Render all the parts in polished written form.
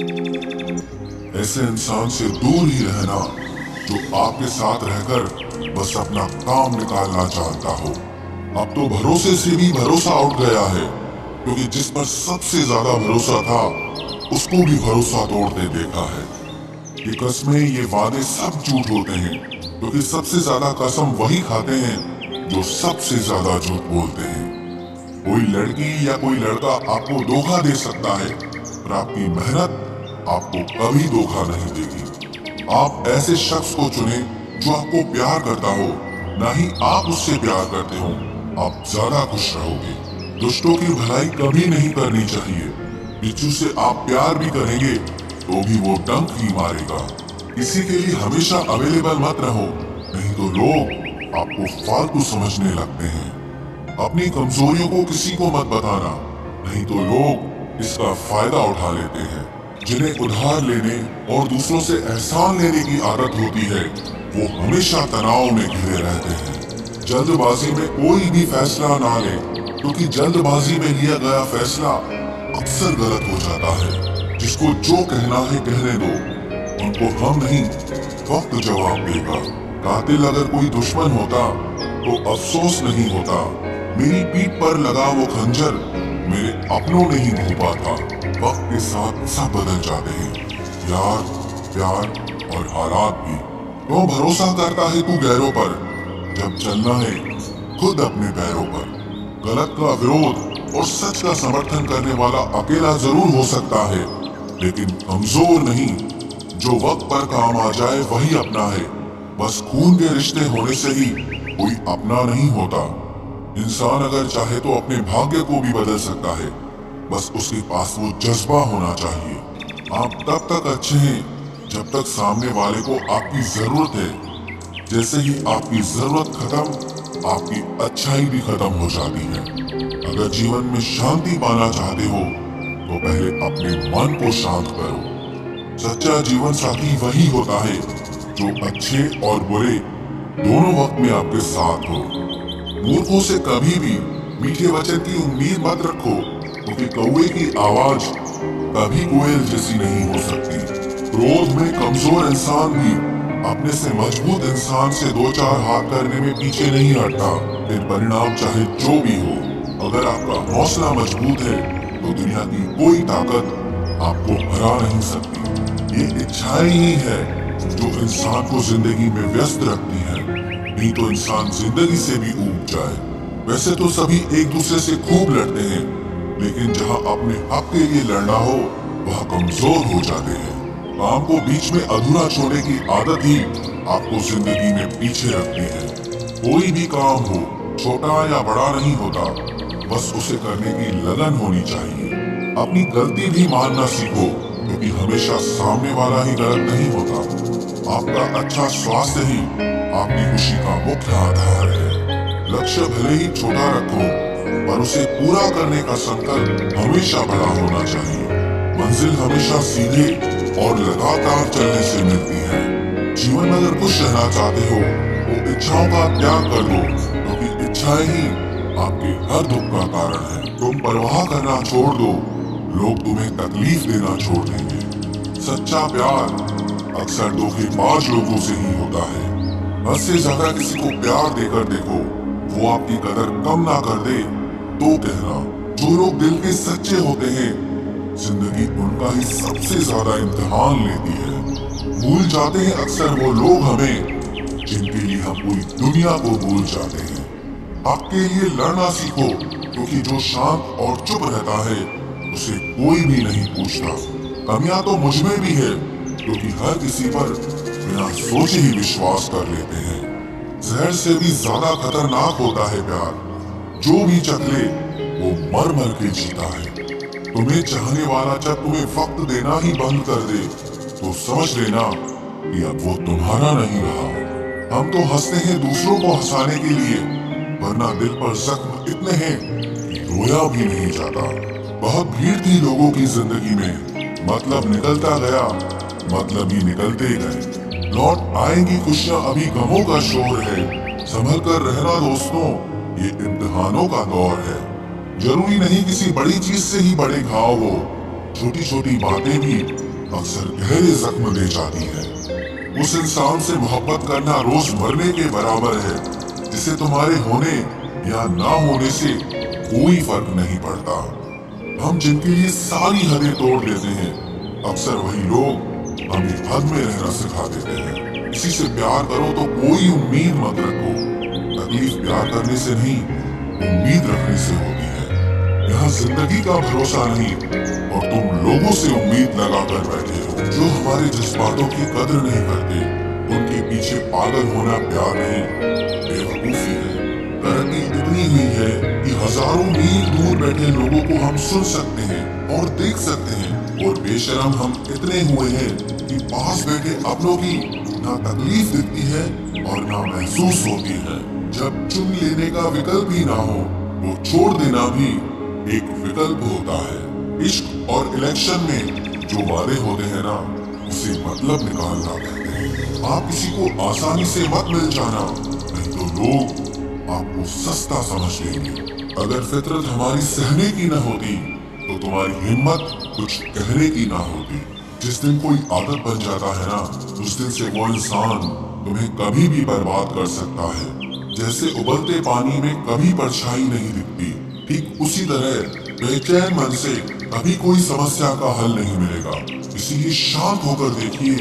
ऐसे इंसान से दूर ही रहना जो आपके साथ रहकर बस अपना काम निकालना चाहता हो। अब तो भरोसे से भी भरोसा उठ गया है, क्योंकि जिस पर सबसे ज्यादा भरोसा था उसको भी भरोसा तोड़ते देखा है। ये कस्में, ये वादे सब झूठ होते हैं, क्योंकि सबसे ज्यादा कसम वही खाते हैं जो सबसे ज्यादा झूठ बोलते हैं। कोई लड़की या कोई लड़का आपको धोखा दे सकता है, पर आपकी मेहनत आपको कभी धोखा नहीं देगी। आप ऐसे शख्स को चुने जो आपको प्यार करता हो, ना ही आप उससे प्यार करते हो। आप ज्यादा खुश रहोगे। दुष्टों की भलाई कभी नहीं करनी चाहिए। बिच्छू से आप प्यार भी करेंगे तो भी वो डंक ही मारेगा। किसी के लिए हमेशा अवेलेबल मत रहो, नहीं तो लोग आपको फालतू समझने लगते हैं। अपनी कमजोरियों को किसी को मत बताना, नहीं तो लोग इसका फायदा उठा लेते हैं। जिन्हें उधार लेने और दूसरों से एहसान लेने की आदत होती है, वो हमेशा तनाव में घिरे रहते हैं। जल्दबाजी में कोई भी फैसला ना ले, क्योंकि जल्दबाजी में लिया गया फैसला अक्सर गलत हो जाता है। जिसको जो कहना है कहने दो, उनको हम नहीं वक्त जवाब देगा। कातिल अगर कोई दुश्मन होता तो अफसोस नहीं होता। मेरी पीठ पर लगा वो खंजर मेरे अपनों ने ही घोंपा था। वक्त के साथ सब बदल जाते हैं, यार, प्यार और हालात भी। क्यों भरोसा करता है तू गैरों पर, जब चलना है खुद अपने पैरों पर। गलत का विरोध और सच का समर्थन करने वाला अकेला जरूर हो सकता है, लेकिन कमजोर नहीं। जो वक्त पर काम आ जाए वही अपना है। बस खून के रिश्ते होने से ही कोई अपना नहीं होता। इंसान अगर चाहे तो अपने भाग्य को भी बदल सकता है, बस उसके पास वो जज्बा होना चाहिए। आप तब तक अच्छे हैं जब तक सामने वाले को आपकी जरूरत है। जैसे ही आपकी जरूरत खत्म, आपकी अच्छाई भी खत्म हो जाती है। अगर जीवन में शांति पाना चाहते हो तो पहले अपने मन को शांत करो। सच्चा जीवन साथी वही होता है जो अच्छे और बुरे दोनों वक्त में आपके साथ हो। मूर्खों से कभी भी मीठे वचन की उम्मीद मत रखो, क्योंकि कौवे की आवाज कभी कोयल जैसी नहीं हो सकती। क्रोध में कमजोर इंसान भी अपने से मजबूत इंसान से दो चार हाथ करने में पीछे नहीं हटता, फिर परिणाम चाहे जो भी हो। अगर आपका हौसला मजबूत है तो दुनिया की कोई ताकत आपको हरा नहीं सकती। ये इच्छाएं ही है जो इंसान को जिंदगी में व्यस्त रखती है, नहीं तो इंसान जिंदगी से भी ऊब जाए। वैसे तो सभी एक दूसरे से खूब लड़ते हैं, लेकिन जहां अपने हक के लिए लड़ना हो वह कमजोर हो जाते हैं। काम को बीच में अधूरा छोड़ने की आदत ही आपको जिंदगी में पीछे रखती है। कोई भी काम हो, छोटा या बड़ा नहीं होता, बस उसे करने की लगन होनी चाहिए। अपनी गलती भी मानना सीखो, क्योंकि हमेशा सामने वाला ही गलत नहीं होता। आपका अच्छा स्वास्थ्य ही आपकी खुशी का मुख्य आधार है। लक्ष्य भले ही छोटा रखो, पर उसे पूरा करने का संकल्प हमेशा बड़ा होना चाहिए। मंजिल हमेशा सीधे और लगातार चलने से मिलती है। जीवन में अगर खुश रहना चाहते हो तो इच्छाओं का त्याग कर दो, क्योंकि इच्छाएं ही आपके हर दुख का कारण है। तुम परवाह करना छोड़ दो, लोग तुम्हें तकलीफ देना छोड़ देंगे। सच्चा प्यार अक्सर धोखेबाज लोगों से ही होता है। हद से ज्यादा किसी को प्यार देकर देखो, वो आपकी कदर कम ना कर दे तो कहना। जो लोग दिल के सच्चे होते हैं, जिंदगी उनका ही सबसे ज्यादा इम्तिहान लेती है। भूल जाते हैं अक्सर वो लोग हमें, जिनके लिए हम पूरी दुनिया को भूल जाते हैं। आपके लिए लड़ना सीखो, क्योंकि जो शांत और चुप रहता है उसे कोई भी नहीं पूछता। कमियां तो मुझ में भी है, क्योंकि हर किसी पर बिना सोचे ही विश्वास कर लेते हैं। जहर से भी ज्यादा खतरनाक होता है प्यार। जो भी चखले वो मर मर के जीता है। तुम्हें चाहने वाला जब तुम्हें वक्त देना ही बंद कर दे, तो समझ लेना कि अब वो तुम्हारा नहीं रहा। हम तो हंसते हैं दूसरों को हंसाने के लिए, वरना दिल पर जख्म इतने हैं कि रोया भी नहीं जाता। बहुत भीड़ थी लोगों की जिंदगी में, मतलब निकलता गया, मतलब ही निकलते गए। लौट आएंगी खुशियां, अभी गमों का शोर है। संभल कर रहना दोस्तों, ये इम्तिहानों का दौर है। जरूरी नहीं किसी बड़ी चीज से ही बड़े घाव हो, छोटी छोटी बातें भी अक्सर गहरे जख्म दे जाती है। उस इंसान से मोहब्बत करना रोज मरने के बराबर है, जिसे तुम्हारे होने या ना होने से कोई फर्क नहीं पड़ता। हम जिनके लिए सारी हदें तोड़ देते हैं, अक्सर वही लोग हमें हद में रहना सिखा देते हैं। किसी से प्यार करो तो कोई उम्मीद मत रखो। तकलीफ प्यार करने से नहीं, उम्मीद रखने से होती है। यहाँ जिंदगी का भरोसा नहीं और तुम लोगों से उम्मीद लगा कर बैठे हो। जो हमारे जज्बातों की कदर नहीं करते, उनके पीछे पागल होना प्यार नहीं, बेवकूफी है। तरक्की इतनी हुई है कि हजारों मील दूर बैठे लोगों को हम सुन सकते हैं और देख सकते हैं, और बेशरम हम इतने हुए हैं कि पास बैठे अपनों की ना तकलीफ दिखती है और ना महसूस होती है। जब चुन लेने का विकल्प ही ना हो, तो छोड़ देना भी एक विकल्प होता है। इश्क और इलेक्शन में जो वादे होते हैं ना, उसे मतलब निकालना कहते हैं। आप किसी को आसानी से मत मिल जाना, नहीं तो लोग आपको सस्ता समझ लेंगे। अगर फितरत हमारी सहने की न होती, तो तुम्हारी हिम्मत कुछ कहने की ना होती। जिस दिन कोई आदत बन जाता है ना, उस दिन से वो इंसान तुम्हें कभी भी बर्बाद कर सकता है। जैसे उबलते पानी में कभी परछाई नहीं दिखती, ठीक उसी तरह बेचैन मन से कभी कोई समस्या का हल नहीं मिलेगा। इसीलिए शांत होकर देखिए,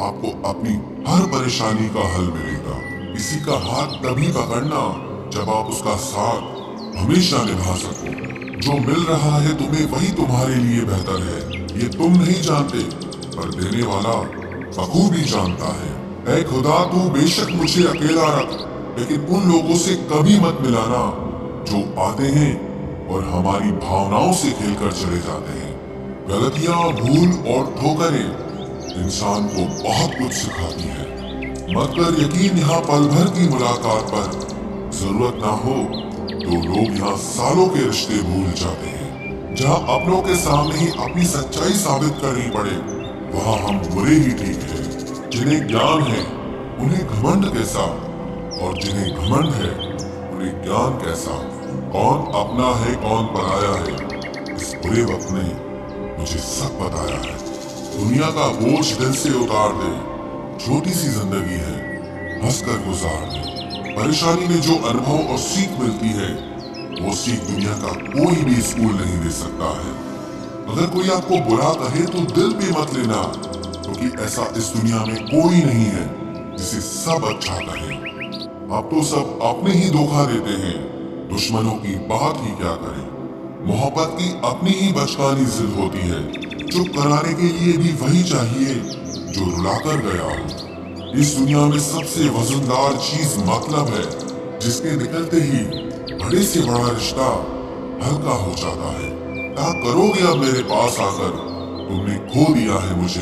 आपको अपनी हर परेशानी का हल मिलेगा। किसी का हाथ तभी पकड़ना जब आप उसका साथ हमेशा निभा सको। जो मिल रहा है तुम्हें, वही तुम्हारे लिए बेहतर है। ये तुम नहीं जानते, पर देने वाला बखूबी जानता है। ऐ खुदा, तू बेशक मुझे अकेला रख, लेकिन उन लोगों से कभी मत मिलाना जो आते हैं और हमारी भावनाओं से खेलकर चले जाते हैं। गलतियां, भूल और ठोकरें इंसान को बहुत कुछ सिखाती है। मत कर यकीन यहाँ पल भर की मुलाकात पर, जरूरत ना हो तो लोग यहाँ सालों के रिश्ते भूल जाते हैं। जहाँ अपनों के सामने ही अपनी सच्चाई साबित करनी पड़े, वहाँ हम बुरे ही ठीक है। जिन्हें ज्ञान है उन्हें घमंड कैसा, और जिन्हें घमंड है उन्हें ज्ञान कैसा। कौन अपना है कौन पराया है, इस बुरे वक्त ने मुझे सब बताया है। दुनिया का बोझ दिल से उतार दे, छोटी सी जिंदगी है, हंसकर गुजार दे। परेशानी में जो अनुभव और सीख मिलती है, वो सीख दुनिया का कोई भी स्कूल नहीं दे सकता है। अगर कोई आपको बुरा कहे तो दिल पे मत लेना, क्योंकि ऐसा इस दुनिया में कोई नहीं है जिसे सब अच्छा कहे। आप तो सब अपने ही धोखा देते हैं, दुश्मनों की बात ही क्या करें। मोहब्बत की अपनी ही बचकानी जिद होती है, चुप कराने के लिए भी वही चाहिए जो रुलाकर गया हो। इस दुनिया में सबसे वजनदार चीज मतलब है, जिसके निकलते ही बड़े से बड़ा रिश्ता हल्का हो जाता है। क्या करोगे अब मेरे पास आकर, तुमने खो दिया है मुझे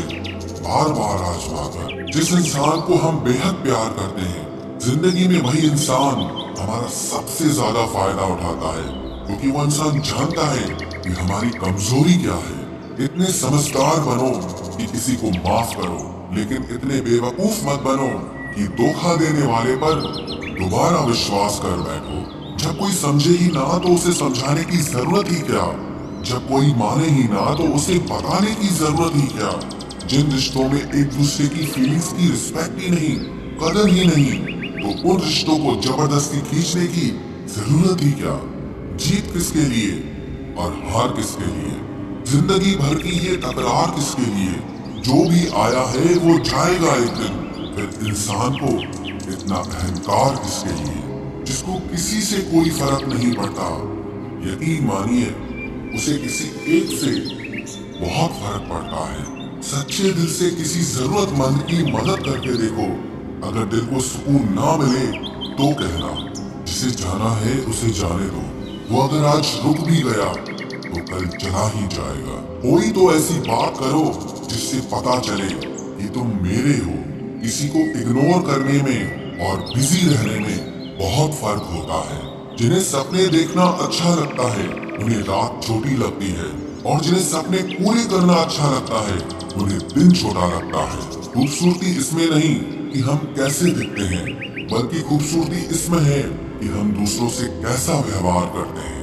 बार बार आजमा कर। जिस इंसान को हम बेहद प्यार करते हैं, जिंदगी में वही इंसान हमारा सबसे ज्यादा फायदा उठाता है, क्योंकि वो इंसान जानता है कि हमारी कमजोरी क्या है। इतने समझदार बनो कि किसी को माफ करो, लेकिन इतने बेवकूफ मत बनो कि धोखा देने वाले पर दोबारा विश्वास कर बैठो। जब कोई समझे ही ना तो उसे समझाने की जरूरत ही क्या, जब कोई माने ही ना तो उसे बताने की जरूरत ही क्या। जिन रिश्तों में एक दूसरे की फीलिंग्स की रिस्पेक्ट ही नहीं, कदर ही नहीं, तो उन रिश्तों को जबरदस्ती खींचने की जरूरत ही क्या। जीत किसके लिए और हार किसके लिए, जिंदगी भर की ये तकरार किसके लिए। जो भी आया है वो जाएगा एक दिन, फिर इंसान को इतना अहंकार किसके लिए, जिसको किसी से कोई फर्क नहीं पड़ता। यकीन मानिए, उसे किसी एक से बहुत फर्क पड़ता है। सच्चे दिल से किसी जरूरतमंद की मदद करके देखो, अगर दिल को सुकून ना मिले तो कहना, जिसे जाना है उसे जाने दो। वो अगर आज रुक भी गया तो कल चला ही जाएगा। कोई तो ऐसी बात करो जिससे पता चले कि तुम मेरे हो। किसी को इग्नोर करने में और बिजी रहने में बहुत फर्क होता है। जिन्हें सपने देखना अच्छा लगता है, उन्हें रात छोटी लगती है, और जिन्हें सपने पूरे करना अच्छा लगता है, उन्हें दिन छोटा लगता है। खूबसूरती इसमें नहीं कि हम कैसे दिखते हैं, बल्कि खूबसूरती इसमें है कि हम दूसरों से कैसा व्यवहार करते हैं।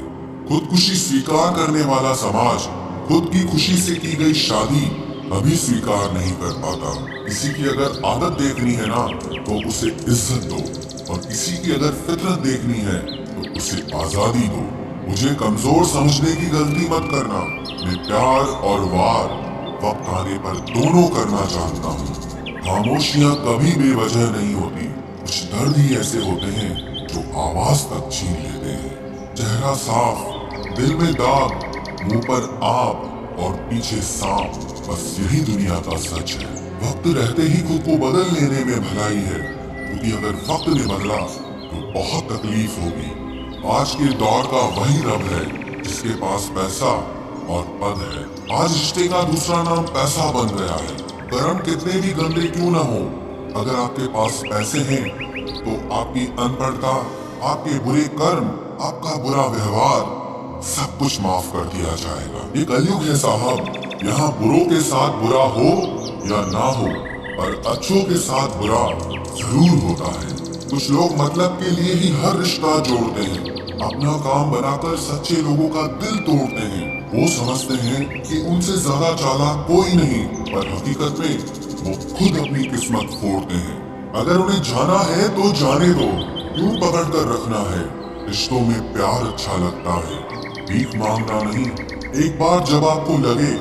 खुदकुशी स्वीकार करने वाला समाज, खुद की खुशी से की गई शादी कभी स्वीकार नहीं कर पाता। किसी की अगर आदत देखनी है ना तो उसे इज्जत दो, और किसी की अगर फितरत देखनी है तो उसे आजादी दो। मुझे कमजोर समझने की गलती मत करना। मैं प्यार और वार वक्त आने पर दोनों करना जानता हूँ। खामोशियां कभी बेवजह नहीं होती। कुछ दर्द ही ऐसे होते हैं जो आवाज तक छीन लेते हैं। चेहरा साफ, दिल में दाग, मुंह पर आग और पीछे सांप, बस यही दुनिया का सच है। वक्त रहते ही खुद को बदल लेने में भलाई है, क्योंकि अगर वक्त ने बदला तो बहुत तकलीफ होगी। आज के दौर का वही रब है जिसके पास पैसा और पद है। आज रिश्ते का दूसरा नाम पैसा बन गया है। कर्म कितने भी गंदे क्यों ना हो, अगर आपके पास पैसे हैं तो आपकी अनपढ़ता, आपके बुरे कर्म, आपका बुरा व्यवहार सब कुछ माफ कर दिया जाएगा। ये कलयुग है साहब, यहाँ बुरों के साथ बुरा हो या ना हो, पर अच्छों के साथ बुरा जरूर होता है। कुछ लोग मतलब के लिए ही हर रिश्ता जोड़ते हैं, अपना काम बनाकर सच्चे लोगों का दिल तोड़ते हैं। वो समझते हैं कि उनसे ज्यादा चालाक कोई नहीं, पर हकीकत में वो खुद अपनी किस्मत फोड़ते हैं। अगर उन्हें जाना है तो जाने दो, क्यों पकड़ कर रखना है। रिश्तों में प्यार अच्छा लगता है, भीख मांगना नहीं। एक बार जब आपको लगे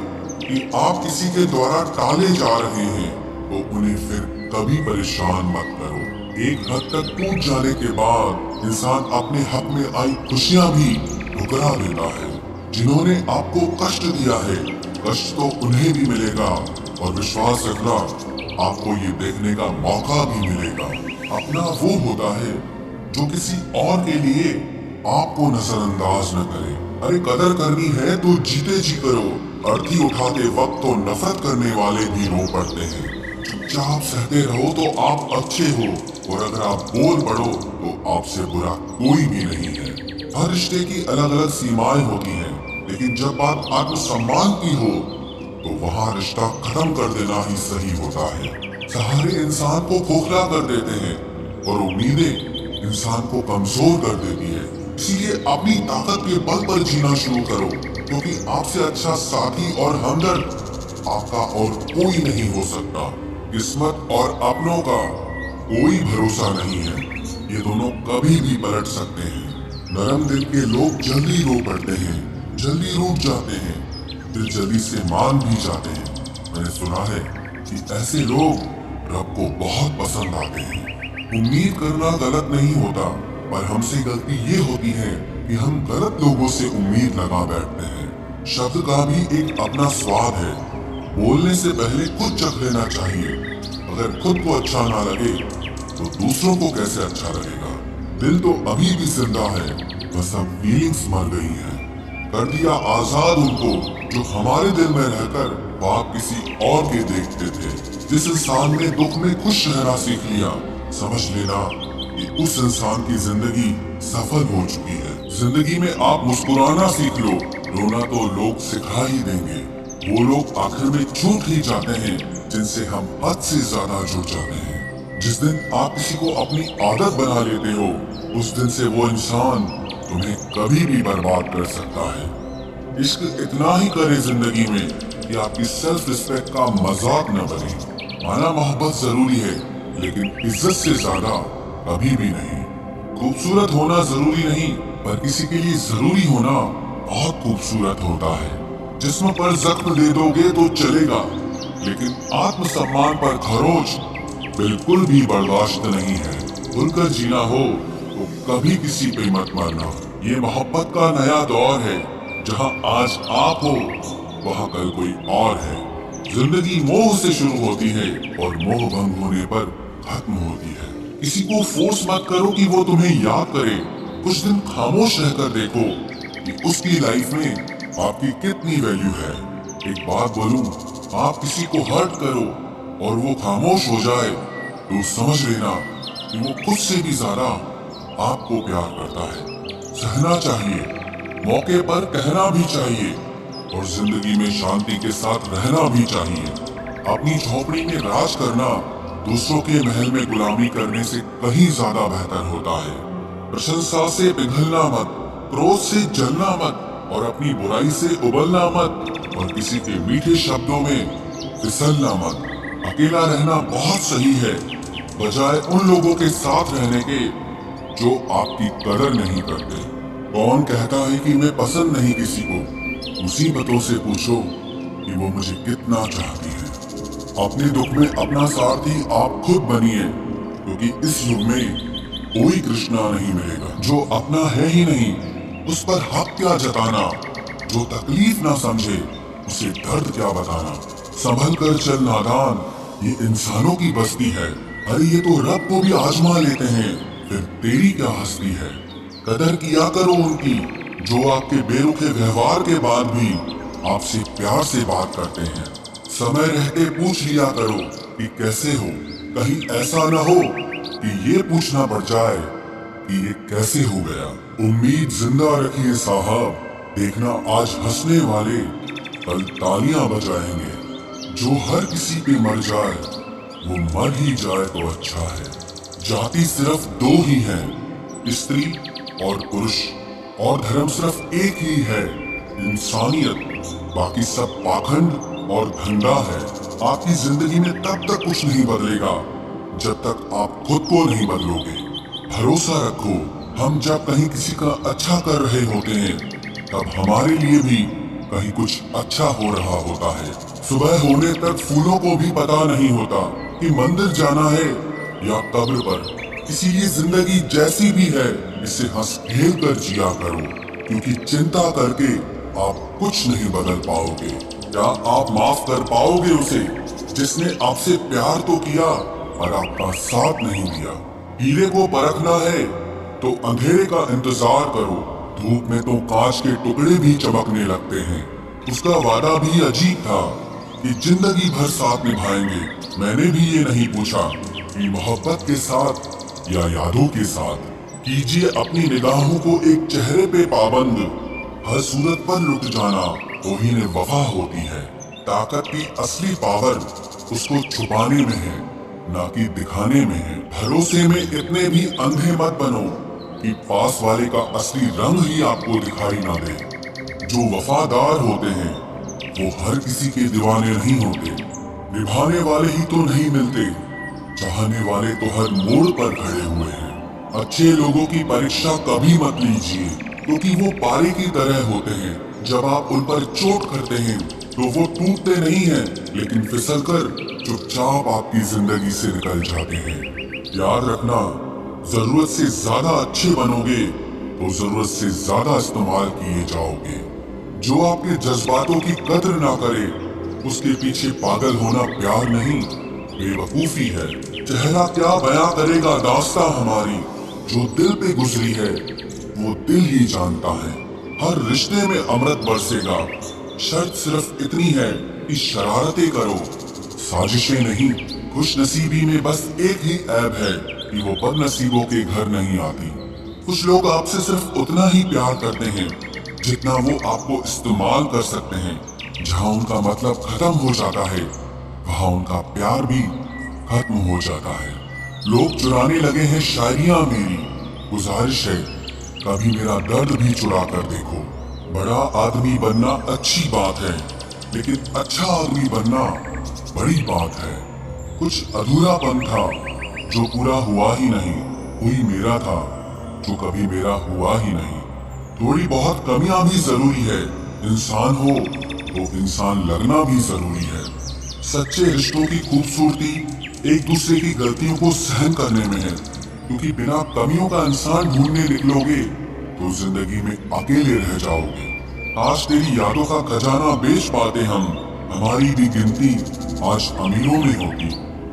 कि आप किसी के द्वारा टाले जा रहे हैं तो उन्हें फिर कभी परेशान मत करो। एक हद तक टूट जाने के बाद इंसान अपने हक में आई खुशियां भी ठुकरा देता है। जिन्होंने आपको कष्ट दिया है, कष्ट तो उन्हें भी मिलेगा, और विश्वास रखना आपको ये देखने का मौका भी मिलेगा। अपना वो होता है जो किसी और के लिए आपको नजरअंदाज न करे। अरे कदर करनी है तो जीते जी करो। अर्थी उठाते वक्त तो नफरत करने वाले भी रो पड़ते हैं। चुपचाप सहते रहो तो आप अच्छे हो, और अगर आप बोल पड़ो तो आपसे बुरा कोई भी नहीं है। हर रिश्ते की अलग अलग सीमाएं होती हैं, लेकिन जब बात आत्मसम्मान की हो तो वहाँ रिश्ता खत्म कर देना ही सही होता है। सहारे इंसान को खोखला कर देते हैं और उम्मीदें इंसान को कमजोर कर देती है। इसीलिए अपनी ताकत के बल पर जीना शुरू करो, क्योंकि आपसे अच्छा साथी और हमदर्द आपका और कोई नहीं हो सकता। किस्मत और अपनों का कोई भरोसा नहीं है, ये दोनों कभी भी पलट सकते हैं। नरम दिल के लोग जल्दी रो पड़ते हैं, जल्दी रूठ जाते हैं, फिर जल्दी से मान भी जाते हैं। मैंने सुना है कि ऐसे लोग रब को बहुत पसंद आते हैं। उम्मीद करना गलत नहीं होता, पर हमसे गलती ये होती है कि हम गलत लोगों से उम्मीद लगा बैठते हैं। शब्द का भी एक अपना स्वाद है, बोलने से पहले खुद चख लेना चाहिए। अगर खुद को अच्छा ना लगे तो दूसरों को कैसे अच्छा लगेगा। दिल तो अभी भी जिंदा है, बस अब फीलिंग्स मर गई हैं। कर दिया आजाद उनको जो हमारे दिल में रहकर बात किसी और के देखते थे। जिस इंसान ने दुख में खुश रहना सीख लिया, समझ लेना कि उस इंसान की जिंदगी सफल हो चुकी है। जिंदगी में आप मुस्कुराना सीख लो, रोना तो लोग सिखा ही देंगे। वो लोग आखिर में छूट ही जाते हैं जिनसे हम हद से ज्यादा जुड़ जाते हैं। जिस दिन आप किसी को अपनी आदत बना लेते हो, उस दिन से वो इंसान तुम्हें कभी भी बर्बाद कर सकता है। इश्क इतना ही करे जिंदगी में कि आपकी सेल्फ रिस्पेक्ट का मजाक न बने। माना मोहब्बत जरूरी है, लेकिन इज्जत से ज्यादा कभी भी नहीं। खूबसूरत होना जरूरी नहीं, पर किसी के लिए जरूरी होना बहुत खूबसूरत होता है। जिस्म पर जख्म दे दोगे तो चलेगा, लेकिन आत्मसम्मान पर खरोच बिल्कुल भी बर्दाश्त नहीं है। खुलकर जीना हो तो कभी किसी पे मत मरना। ये मोहब्बत का नया दौर है, जहाँ आज आप हो वहाँ कल कोई और है। जिंदगी मोह से शुरू होती है और मोह भंग होने पर खत्म होती है। किसी को फोर्स मत करो कि वो तुम्हें याद करे। कुछ दिन खामोश रहकर देखो कि उसकी लाइफ में आपकी कितनी वैल्यू है। एक बात बोलूं, आप किसी को हर्ट करो और वो खामोश हो जाए तो समझ लेना कि वो खुद से भी ज्यादा आपको प्यार करता है। सहना चाहिए, मौके पर कहना भी चाहिए, और जिंदगी में शांति के साथ रहना भी चाहिए। अपनी झोपड़ी में राज करना दूसरों के महल में गुलामी करने से कहीं ज्यादा बेहतर होता है। प्रशंसा से पिघलना मत, क्रोध से जलना मत, और अपनी बुराई से उबलना मत और किसी के मीठे शब्दों में फिसलना मत। अकेला रहना बहुत सही है, बजाय उन लोगों के साथ रहने के जो आपकी कदर नहीं करते। कौन कहता है कि मैं पसंद नहीं किसी को? मुसीबतों से पूछो कि वो मुझे कितना चाहती है। अपने दुख में अपना सारथी आप खुद बनिए, क्योंकि इस युग में कोई कृष्णा नहीं मिलेगा। जो अपना है ही नहीं, उस पर हक क्या जताना? जो तकलीफ ना समझे, उसे दर्द क्या बताना? संभल कर चल नादान, ये इंसानों की बस्ती है। अरे ये तो रब को भी आजमा लेते हैं, फिर तेरी क्या हस्ती है? कदर किया करो उनकी, जो आपके बेरुखे व्यवहार के बाद भी आपसे प्यार से बात करते हैं। समय रहते पूछ लिया करो कि कैसे हो। कहीं ऐसा ना हो कि ये पूछना पड़ जाए कि ये कैसे हो गया। उम्मीद जिंदा रखिए साहब, देखना आज हंसने वाले कल तालियां बजाएंगे। जो हर किसी पे मर जाए वो मर ही जाए तो अच्छा है। जाति सिर्फ दो ही है, स्त्री और पुरुष, और धर्म सिर्फ एक ही है, इंसानियत। बाकी सब पाखंड और धंधा है। आपकी जिंदगी में तब तक कुछ नहीं बदलेगा जब तक आप खुद को नहीं बदलोगे। भरोसा रखो, हम जब कहीं किसी का अच्छा कर रहे होते हैं तब हमारे लिए भी कहीं कुछ अच्छा हो रहा होता है। सुबह होने तक फूलों को भी पता नहीं होता कि मंदिर जाना है या कब्र पर। इसीलिए जिंदगी जैसी भी है इसे हंस खेल कर जिया करो, क्योंकि चिंता करके आप कुछ नहीं बदल पाओगे। क्या आप माफ कर पाओगे उसे जिसने आपसे प्यार तो किया और आपका साथ नहीं दिया? हीरे को परखना है तो अंधेरे का इंतजार करो। धूप में तो कांच के टुकड़े भी चमकने लगते हैं। उसका वादा भी अजीब था कि जिंदगी भर साथ निभाएंगे। मैंने भी ये नहीं पूछा कि मोहब्बत के साथ या यादों के साथ। कीजिए अपनी निगाहों को एक चेहरे पे पाबंद, हर सूरत पर लुट जाना तो ही ने वफा होती है। ताकत की असली पावर उसको छुपाने में है, ना कि दिखाने में है। भरोसे में इतने भी अंधे मत बनो कि पास वाले का असली रंग ही आपको दिखाई ना दे। जो वफादार होते हैं वो हर किसी के दीवाने नहीं होते। निभाने वाले ही तो नहीं मिलते, चाहने वाले तो हर मोड़ पर खड़े हुए हैं। अच्छे लोगों की परीक्षा कभी मत लीजिए, क्योंकि वो पारे की तरह होते हैं। जब आप उन पर चोट करते हैं तो वो टूटते नहीं हैं, लेकिन फिसलकर चुपचाप आपकी जिंदगी से निकल जाते हैं। याद रखना, जरूरत से ज्यादा अच्छे बनोगे तो जरूरत से ज्यादा इस्तेमाल किए जाओगे। जो आपके जज्बातों की कद्र ना करे उसके पीछे पागल होना प्यार नहीं, बेवकूफी है। चेहरा क्या बयां करेगा दास्तां हमारी, जो दिल पे गुजरी है वो दिल ही जानता है। हर रिश्ते में अमृत बरसेगा, शर्त सिर्फ इतनी है कि शरारतें करो, साजिशें नहीं। खुशनसीबी में बस एक ही ऐब है कि वो बदनसीबों के घर नहीं आती। कुछ लोग आपसे सिर्फ उतना ही प्यार करते हैं जितना वो आपको इस्तेमाल कर सकते हैं। जहाँ उनका मतलब खत्म हो जाता है वहाँ उनका प्यार भी खत्म हो जाता है। लोग चुराने लगे हैं शायरियाँ मेरी, गुजारिश है कभी मेरा दर्द भी चुरा कर देखो। बड़ा आदमी बनना अच्छी बात है, लेकिन अच्छा आदमी बनना बड़ी बात है। कुछ अधूरापन था जो पूरा हुआ ही नहीं, कोई मेरा था जो कभी मेरा हुआ ही नहीं। थोड़ी बहुत कमियां भी जरूरी है, इंसान हो तो इंसान लगना भी जरूरी है। सच्चे रिश्तों की खूबसूरती एक दूसरे की गलतियों को सहन करने में है, क्योंकि बिना कमियों का इंसान ढूंढने निकलोगे तो जिंदगी में अकेले रह जाओगे। आज तेरी यादों का खजाना बेच पाते हम, हमारी भी गिनती आज अमीरों में होती।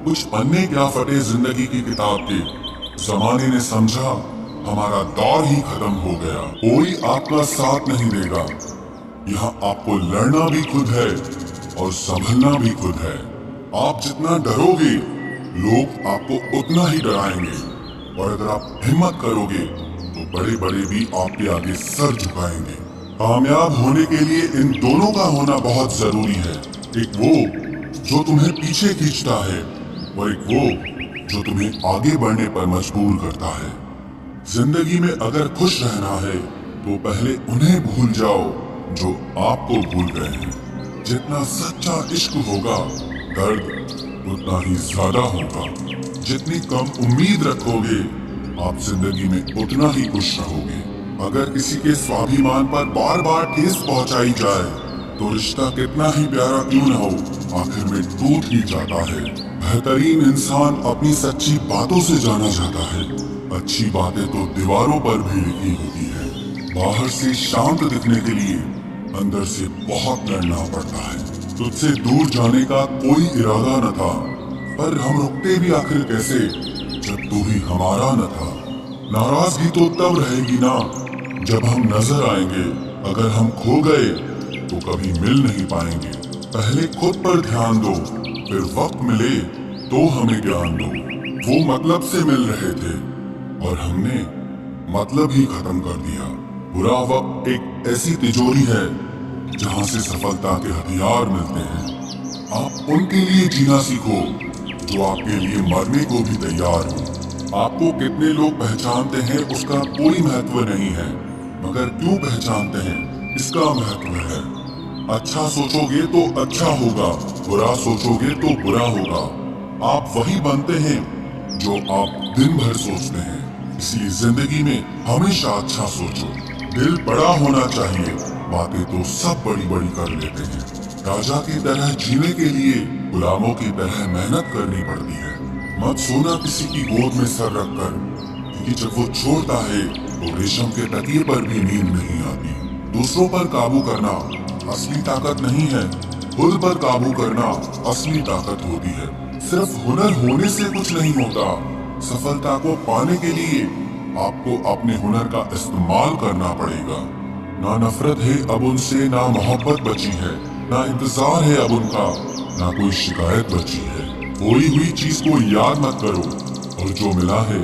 कुछ पन्ने क्या फटे जिंदगी की किताब के, जमाने ने समझा हमारा दौर ही खत्म हो गया। कोई आपका साथ नहीं देगा, यहाँ आपको लड़ना भी खुद है और संभलना भी खुद है। आप जितना डरोगे लोग आपको उतना ही डराएंगे, और अगर आप हिम्मत करोगे तो बड़े बड़े भी आपके आगे सर झुकाएंगे। कामयाब होने के लिए इन दोनों का होना बहुत जरूरी है। एक वो जो तुम्हें पीछे खींचता है और एक वो जो तुम्हें आगे बढ़ने पर मजबूर करता है। जिंदगी में अगर खुश रहना है तो पहले उन्हें भूल जाओ जो आपको भूल गए हैं। जितना सच्चा इश्क होगा, दर्द उतना ही ज्यादा होगा। जितनी कम उम्मीद रखोगे, आप जिंदगी में उतना ही खुश रहोगे। अगर किसी के स्वाभिमान पर बार बार ठेस पहुंचाई जाए, तो रिश्ता कितना ही प्यारा क्यों न हो, आखिर में टूट ही जाता है। बेहतरीन इंसान अपनी सच्ची बातों से जाना जाता है। अच्छी बातें तो दीवारों पर भी लिखी होती है। बाहर से शांत दिखने के लिए अंदर से बहुत लड़ना पड़ता है। तुझसे दूर जाने का कोई इरादा न था, पर हम रुकते भी आखिर कैसे, जब तू ही हमारा न था। नाराजगी तो तब रहेगी ना, जब हम नजर आएंगे। अगर हम खो गए तो कभी मिल नहीं पाएंगे। पहले खुद पर ध्यान दो, फिर वक्त मिले तो हमें ज्ञान दो। वो मतलब से मिल रहे थे और हमने मतलब ही खत्म कर दिया। बुरा वक्त एक ऐसी तिजोरी है जहां से सफलता के हथियार मिलते हैं। आप उनके लिए जीना सीखो जो आपके लिए मरने को भी तैयार हो। आपको कितने लोग पहचानते हैं उसका कोई महत्व नहीं है, मगर क्यों पहचानते हैं इसका महत्व है। अच्छा सोचोगे तो अच्छा होगा, बुरा सोचोगे तो बुरा होगा। आप वही बनते हैं जो आप दिन भर सोचते हैं। इसलिए जिंदगी में हमेशा अच्छा सोचो। दिल बड़ा होना चाहिए, बातें तो सब बड़ी बड़ी कर लेते हैं। राजा की तरह जीने के लिए गुलामों की तरह मेहनत करनी पड़ती है। मत सोना किसी की गोद में सर रखकर, क्योंकि जब वो छोड़ता है तो रेशम के तकिए पर भी नींद नहीं आती। दूसरों पर काबू करना असली ताकत नहीं है, खुद पर काबू करना असली ताकत होती है। सिर्फ हुनर होने से कुछ नहीं होता। सफलता को पाने के लिए आपको अपने हुनर का इस्तेमाल करना पड़ेगा। ना नफरत है अब उनसे, ना मोहब्बत बची है, ना इंतजार है अब उनका, ना कोई शिकायत बची है। खोई हुई चीज को याद मत करो और जो मिला है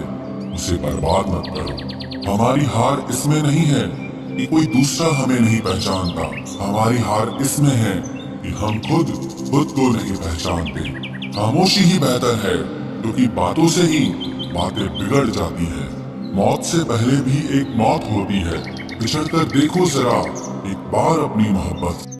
उसे बर्बाद मत करो। हमारी हार इसमें नहीं है कि कोई दूसरा हमें नहीं पहचानता। हमारी हार इसमें है कि हम खुद को नहीं पहचानते। खामोशी ही बेहतर है, क्योंकि बातों से ही बातें बिगड़ जाती है। मौत से पहले भी एक मौत होती है। पिछड़ कर देखो जरा एक बार अपनी मोहब्बत।